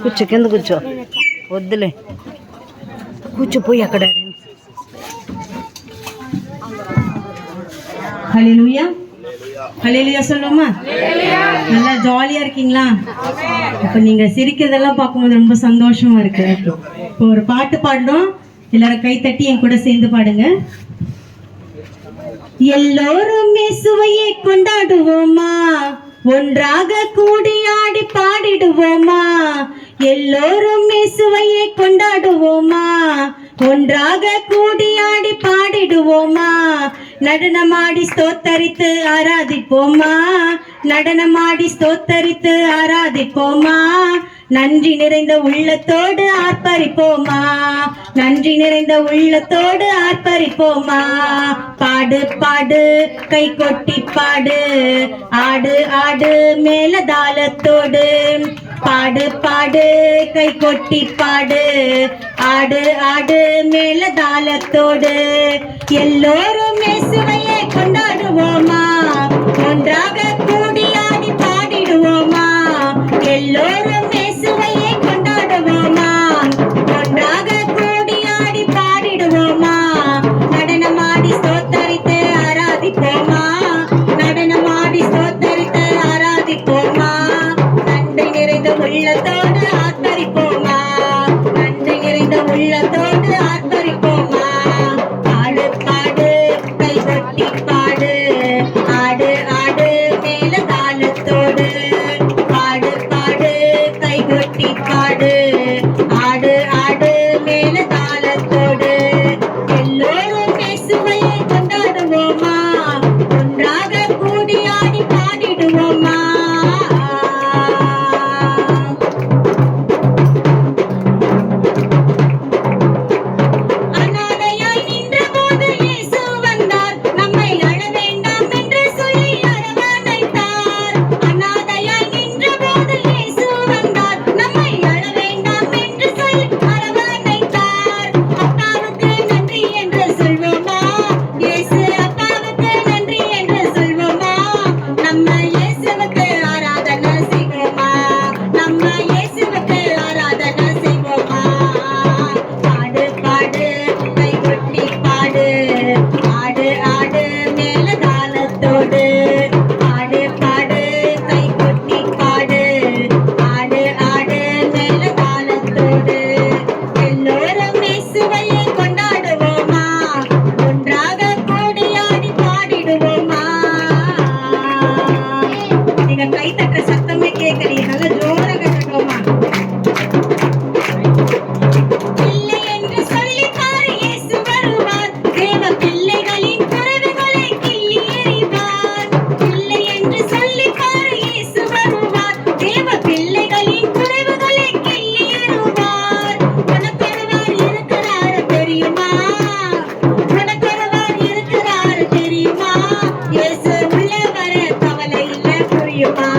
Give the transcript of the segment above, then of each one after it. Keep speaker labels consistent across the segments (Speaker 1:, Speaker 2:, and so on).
Speaker 1: కూర్చో, కింద కూర్చో. వద్దులే, కూర్చోపోయి అక్కడ.
Speaker 2: ஹல்லேலூயா, ஹல்லேலூயா சொல்லுமா. நல்லா ஜாலியா இருக்கீங்களா? இப்போ நீங்க சிரிக்கிறதெல்லாம் பார்க்கும்போது ரொம்ப சந்தோஷமா இருக்கு. இப்போ ஒரு பாட்டு பாடுறோம், எல்லாரும் கை தட்டி என் கூட சேர்ந்து பாடுங்க. எல்லோரும் இயேசுவையே கொண்டாடுவோமா, ஒன்றாக கூடி ஆடி பாடிடுவோமா. எல்லோரும் இயேசுவையே கொண்டாடுவோமா, ஒன்றாக கூடி ஆடி பாடிடுவோமா. நடனமாடி ஸ்தோத்தரித்து ஆராதிப்போமா, நடனமாடி ஸ்தோத்தரித்து ஆராதிப்போமா. நன்றி நிறைந்த உள்ளத்தோடு ஆர்ப்பரிப்போமா, நன்றி நிறைந்த உள்ளத்தோடு ஆர்ப்பரிப்போமா. பாடு பாடு கை கொட்டி பாடு, ஆடு ஆடு மேலதாளத்தோடு. பாடு பாடு கை கொட்டி பாடு, ஆடு ஆடு மேலதாளத்தோடு. எல்லோரும் இயேசுவையே கொண்டாடுவோமா, ஒன்றாக கூடி ஆடி பாடிடுவோமா. எல்லோரும் இயேசுவையே கொண்டாடுவோமா, ஒன்றாக கூடி ஆடி பாடிடுவோமா. நடனமாடி ஸ்தோத்தரித்து ஆராதிப்போமா, நடனமாடி ஸ்தோத்தரித்து ஆராதிப்போமா. நன்றி நிறைந்த உள்ளத்தோடு ஆர்ப்பரிப்போமா, நன்றி நிறைந்த உள்ளத்தோடு ஆர்ப்பரிப்போமா. பாடு பாடு கை கொட்டி பாடு, ஆடு ஆடு மேலதாளத்தோடு. பாடு பாடு கை கொட்டி பாடு, ஆடு ஆடு மேலதாளத்தோடு. எல்லோரும் இயேசுவையே கொண்டாடுவோமா, ஒன்றாக கூடி ஆடி பாடிடுவோமா. அனாதையாய் நின்றபோது இயேசு வந்தார், நம்மை அழ வேண்டாம் என்று சொல்லி அரவணைத்தார். அனாதையாய் நின்றபோது இயேசு வந்தார், நம்மை அழ வேண்டாம் என்று சொல்லி அரவணைத்தார். அப்பாவுக்கு நன்றி என்று சொல்வோமா, இயேசு அப்பாவுக்கு நன்றி என்று சொல்வோமா. நம்ம இயேசுவுக்கு ஆராதனை செய்வோமா, நம்ம இயேசுவுக்கு ஆராதனை செய்வோமா. பாடு பாடு கை கொட்டி பாடு, ஆடு ஆடு மேலதாளத்தோடு. பாடு பாடு கை கொட்டி பாடு, ஆடு ஆடு மேலதாளத்தோடு. எல்லோரும் இயேசுவையே கொண்டாடுவோமா, ஒன்றாக கூடி ஆடி பாடிடுவோமா. நீங்க கை தட்டுற சத்தமே கேட்கறீங்க, நல்லா ஜோரா கட்டுவோமா. பிள்ளை என்று சொல்லி பாரு, இயேசு வருவார், தேவ பிள்ளைகளின் குறைவுகளை கிள்ளி எறிவார். பிள்ளை என்று சொல்லி பாரு, இயேசு வருவார், தேவ பிள்ளைகளின் குறைவுகளை கிள்ளி எறிவார். உனக்கொருவர் இருக்கிறார் தெரியுமா, உனக்கொருவர் இருக்கிறார் தெரியுமா. இயேசு உள்ளே வர கவலை இல்லை புரியுமா,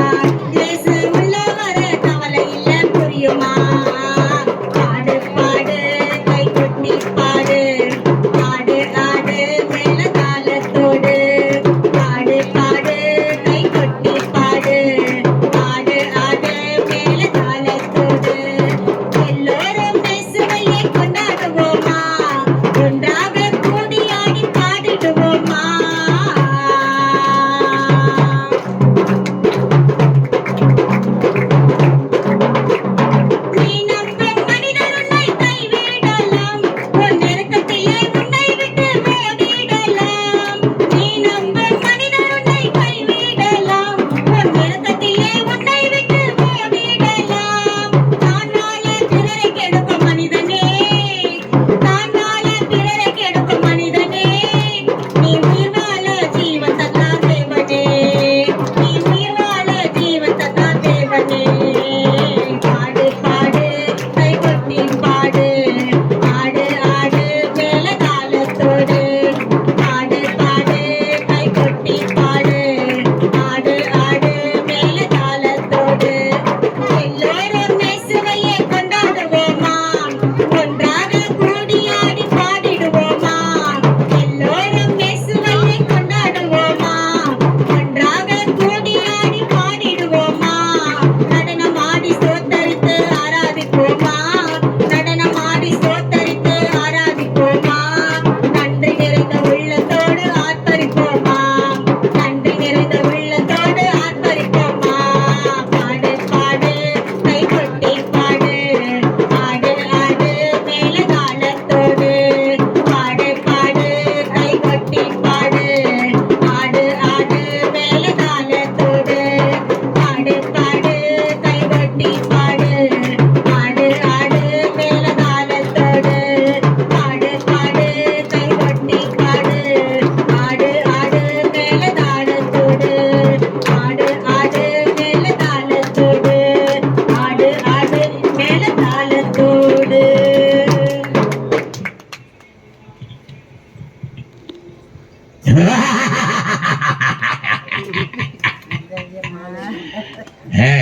Speaker 3: ஆ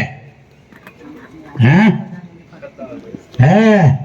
Speaker 3: ஆ ஆ